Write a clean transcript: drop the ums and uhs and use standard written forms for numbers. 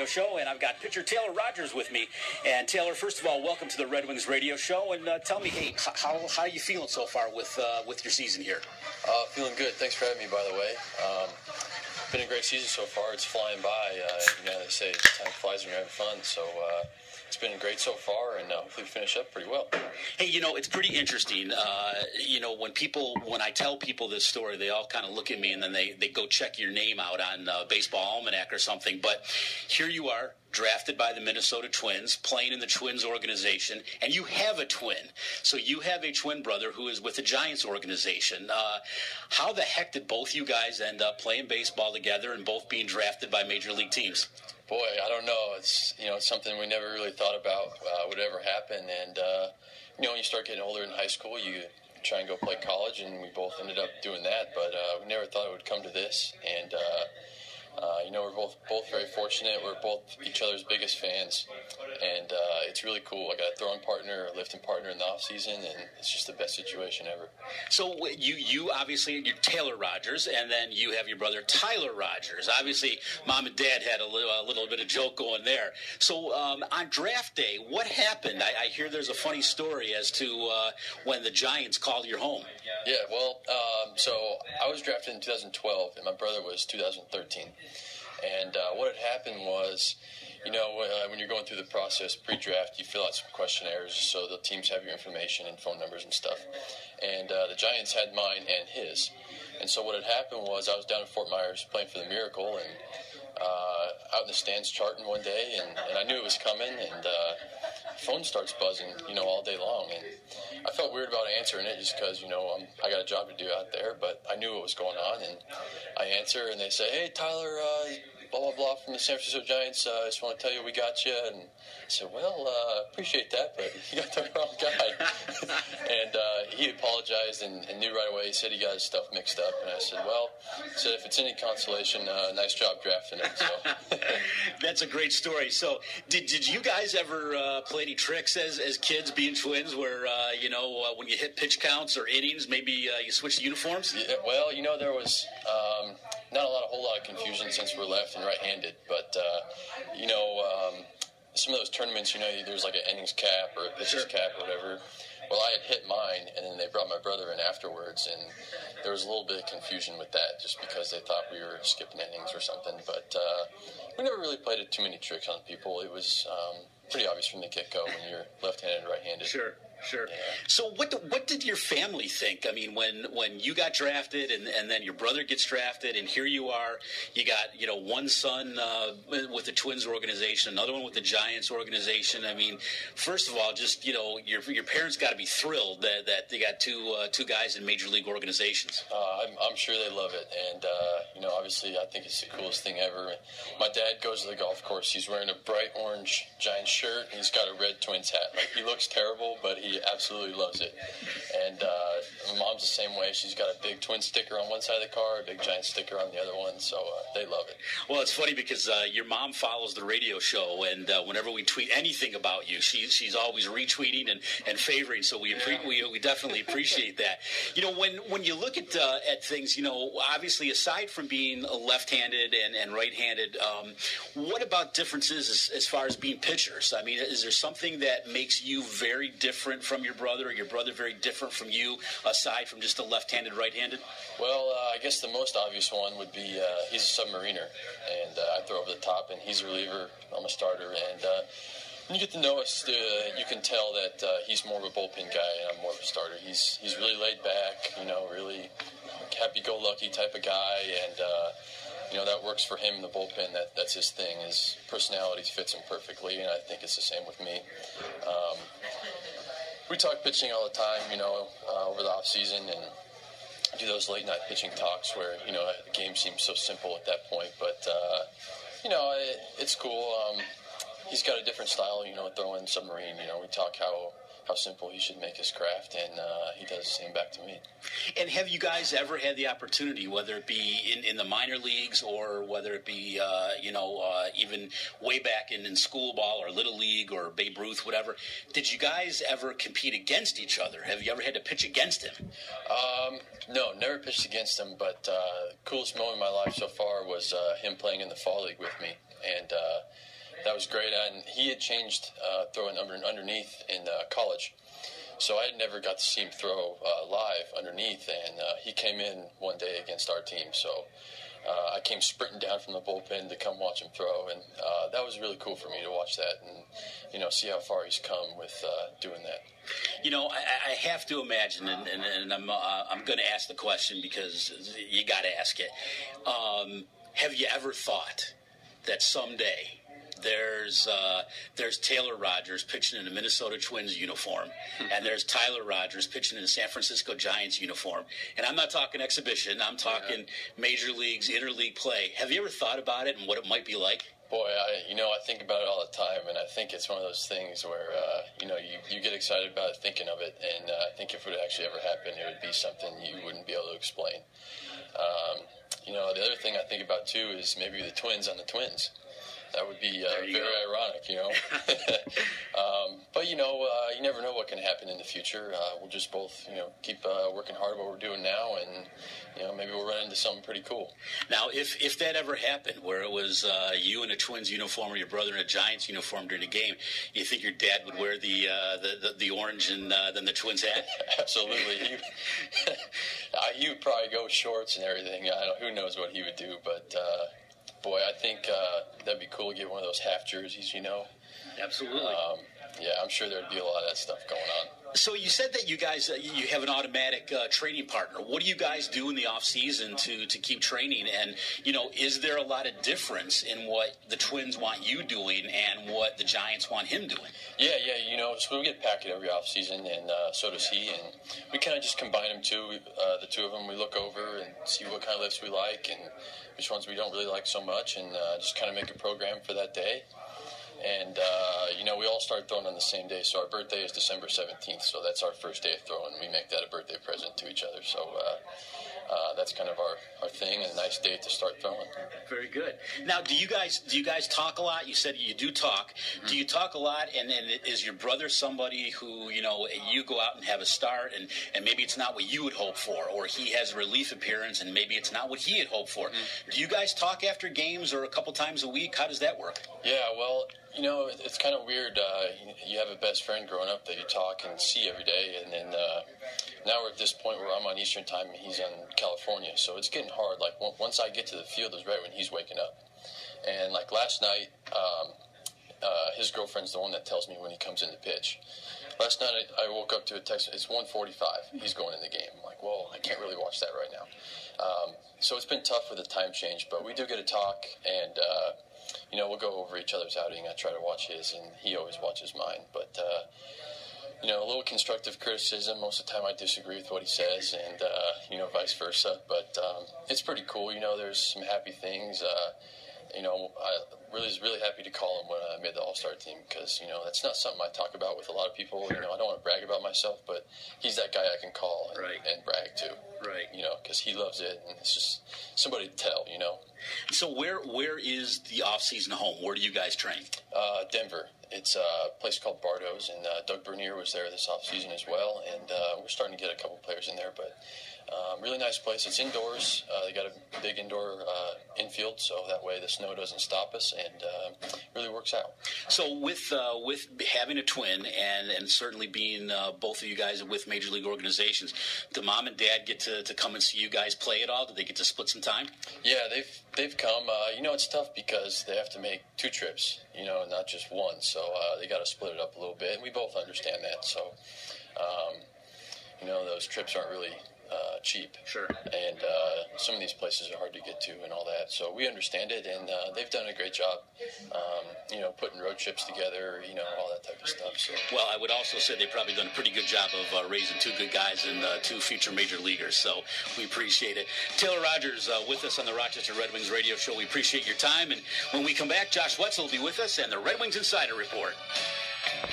Show, and I've got pitcher Taylor Rogers with me. And Taylor, first of all, welcome to the Red Wings radio show. And tell me, hey, how are you feeling so far with your season here? Feeling good. Thanks for having me, by the way. Been a great season so far. It's flying by. They say time flies when you're having fun. So it's been great so far, and hopefully we finish up pretty well. Hey, it's pretty interesting. When I tell people this story, they all kind of look at me, and then they go check your name out on Baseball Almanac or something. But here you are, drafted by the Minnesota Twins, playing in the Twins organization, and you have a twin. So you have a twin brother who is with the Giants organization. How the heck did both you guys end up playing baseball together and both being drafted by major league teams? Boy, I don't know. It's something we never really thought about would ever happen. And when you start getting older in high school, you try and go play college, and we both ended up doing that. But we never thought it would come to this. And we're both very fortunate. We're both each other's biggest fans, and it's really cool. I got a throwing partner, a lifting partner in the off season, and it's just the best situation ever. So you obviously, you're Taylor Rogers, and then you have your brother Tyler Rogers. Obviously, Mom and Dad had a little bit of joke going there. So on draft day, what happened? I hear there's a funny story as to when the Giants called your home. Yeah, well, so I was drafted in 2012, and my brother was 2013. And what had happened was, when you're going through the process pre-draft, you fill out some questionnaires so the teams have your information and phone numbers and stuff. And the Giants had mine and his. And so what had happened was I was down in Fort Myers playing for the Miracle, and out in the stands charting one day, and I knew it was coming, and phone starts buzzing, all day long. And I felt weird about answering it just because, I got a job to do out there, but I knew what was going on, and I answer, and they say, "Hey, Tyler, blah, blah, blah, from the San Francisco Giants. I just want to tell you we got you." And I said, "Well, appreciate that, but you got the wrong guy." And he apologized and knew right away. He said he got his stuff mixed up. And I said, if it's any consolation, nice job drafting him. So. That's a great story. So did you guys ever play any tricks as kids being twins where, when you hit pitch counts or innings, maybe you switched uniforms? Yeah, well, there was not a whole lot of confusion since we're left and right-handed, but some of those tournaments, there's like an innings cap or a pitcher's cap or whatever. Well, I had hit mine, and then they brought my brother in afterwards, and there was a little bit of confusion with that just because they thought we were skipping innings or something. But we never really played too many tricks on people. It was pretty obvious from the get-go when you're left-handed and right-handed. Sure. Yeah. So what did your family think? I mean, when you got drafted and then your brother gets drafted, and here you are, you got, one son with the Twins organization, another one with the Giants organization. I mean, first of all, just, your parents got to be thrilled that they got two guys in major league organizations. I'm sure they love it. And, obviously I think it's the coolest thing ever. My dad goes to the golf course. He's wearing a bright orange Giants shirt, and he's got a red Twins hat. Like, he looks terrible, but he absolutely loves it. And my mom's the same way. She's got a big Twin sticker on one side of the car, a big Giant sticker on the other one, so they love it. Well, it's funny because your mom follows the radio show, and whenever we tweet anything about you, she's always retweeting and favoring, so we definitely appreciate that. When you look at things, obviously aside from being left-handed and right-handed, what about differences as far as being pitchers? I mean, is there something that makes you very different from your brother, or your brother very different from you, aside from just the left-handed, right-handed? Well, I guess the most obvious one would be he's a submariner, and I throw over the top, and he's a reliever. I'm a starter, and when you get to know us, you can tell that he's more of a bullpen guy, and I'm more of a starter. He's really laid back, really happy-go-lucky type of guy, and that works for him in the bullpen. That's his thing. His personality fits him perfectly, and I think it's the same with me. We talk pitching all the time, over the off season, and do those late night pitching talks where the game seems so simple at that point. But it's cool. He's got a different style, throwing submarine. We talk how simple he should make his craft, and he does the same back to me. And have you guys ever had the opportunity, whether it be in the minor leagues or whether it be, even way back in school ball or Little League or Babe Ruth, whatever, did you guys ever compete against each other? Have you ever had to pitch against him? No, never pitched against him, but the coolest moment in my life so far was him playing in the Fall League with me. And that was great. And he had changed throwing underneath in college. So I had never got to see him throw live underneath, and he came in one day against our team. So I came sprinting down from the bullpen to come watch him throw, and that was really cool for me to watch that and, see how far he's come with doing that. I have to imagine, and I'm going to ask the question because you got to ask it. Have you ever thought that someday there's Taylor Rogers pitching in a Minnesota Twins uniform, and there's Tyler Rogers pitching in a San Francisco Giants uniform? And I'm not talking exhibition. I'm talking major leagues, interleague play. Have you ever thought about it and what it might be like? Boy, I think about it all the time, and I think it's one of those things where, you get excited about it, thinking of it, and I think if it would actually ever happen, it would be something you wouldn't be able to explain. The other thing I think about, too, is maybe the Twins on the Twins. That would be very ironic, But, you never know what can happen in the future. We'll just both, keep working hard at what we're doing now, and, maybe we'll run into something pretty cool. Now, if that ever happened, where it was you in a Twins uniform or your brother in a Giants uniform during a game, you think your dad would wear the orange and then the Twins hat? Absolutely. He would probably go with shorts and everything. Who knows what he would do, but... boy, I think that'd be cool to get one of those half jerseys, Absolutely. I'm sure there'd be a lot of that stuff going on. So you said that you guys you have an automatic training partner. What do you guys do in the off season to keep training? And is there a lot of difference in what the Twins want you doing and what the Giants want him doing? Yeah. So we get packet every off season, and so does he. And we kind of just combine them too. The two of them, we look over and see what kind of lifts we like and which ones we don't really like so much, and just kind of make a program for that day. And, we all start throwing on the same day. So our birthday is December 17th, so that's our first day of throwing. We make that a birthday present to each other. So that's kind of our thing, and a nice day to start throwing. Very good. Now, do you guys talk a lot? You said you do talk. Mm-hmm. Do you talk a lot? And is your brother somebody who, you go out and have a start, and maybe it's not what you would hope for, or he has a relief appearance, and maybe it's not what he had hoped for? Mm-hmm. Do you guys talk after games or a couple times a week? How does that work? Yeah, well, it's kind of weird. You have a best friend growing up that you talk and see every day, and then now we're at this point where I'm on Eastern time and he's in California, so it's getting hard. Like, once I get to the field is right when he's waking up. And, like, last night, his girlfriend's the one that tells me when he comes in to pitch. Last night I woke up to a text. It's 1:45. He's going in the game. I'm like, whoa, I can't really watch that right now. So it's been tough with the time change, but we do get to talk, and we'll go over each other's outing. I try to watch his, and he always watches mine. But, a little constructive criticism. Most of the time I disagree with what he says, and, vice versa. But it's pretty cool. There's some happy things. I was really happy to call him when I made the All-Star team because, that's not something I talk about with a lot of people. I don't want to brag about myself, but he's that guy I can call and brag to. Right. Because he loves it, and it's just somebody to tell, So where is the off-season home? Where do you guys train? Denver. It's a place called Bardo's, and Doug Bernier was there this off-season as well, and we're starting to get a couple players in there, but really nice place. It's indoors. They got a big indoor infield, so that way the snow doesn't stop us, and really works out. So with having a twin and certainly being both of you guys with major league organizations, do mom and dad get to come and see you guys play at all? Do they get to split some time? Yeah, they've come. It's tough because they have to make two trips, not just one. So they got to split it up a little bit, and we both understand that. So, those trips aren't really cheap. Sure. And some of these places are hard to get to and all that. So we understand it, and they've done a great job, putting road trips together, all that type of stuff. So. Well, I would also say they've probably done a pretty good job of raising two good guys and two future major leaguers. So we appreciate it. Taylor Rogers with us on the Rochester Red Wings radio show. We appreciate your time. And when we come back, Josh Wetzel will be with us and the Red Wings Insider Report.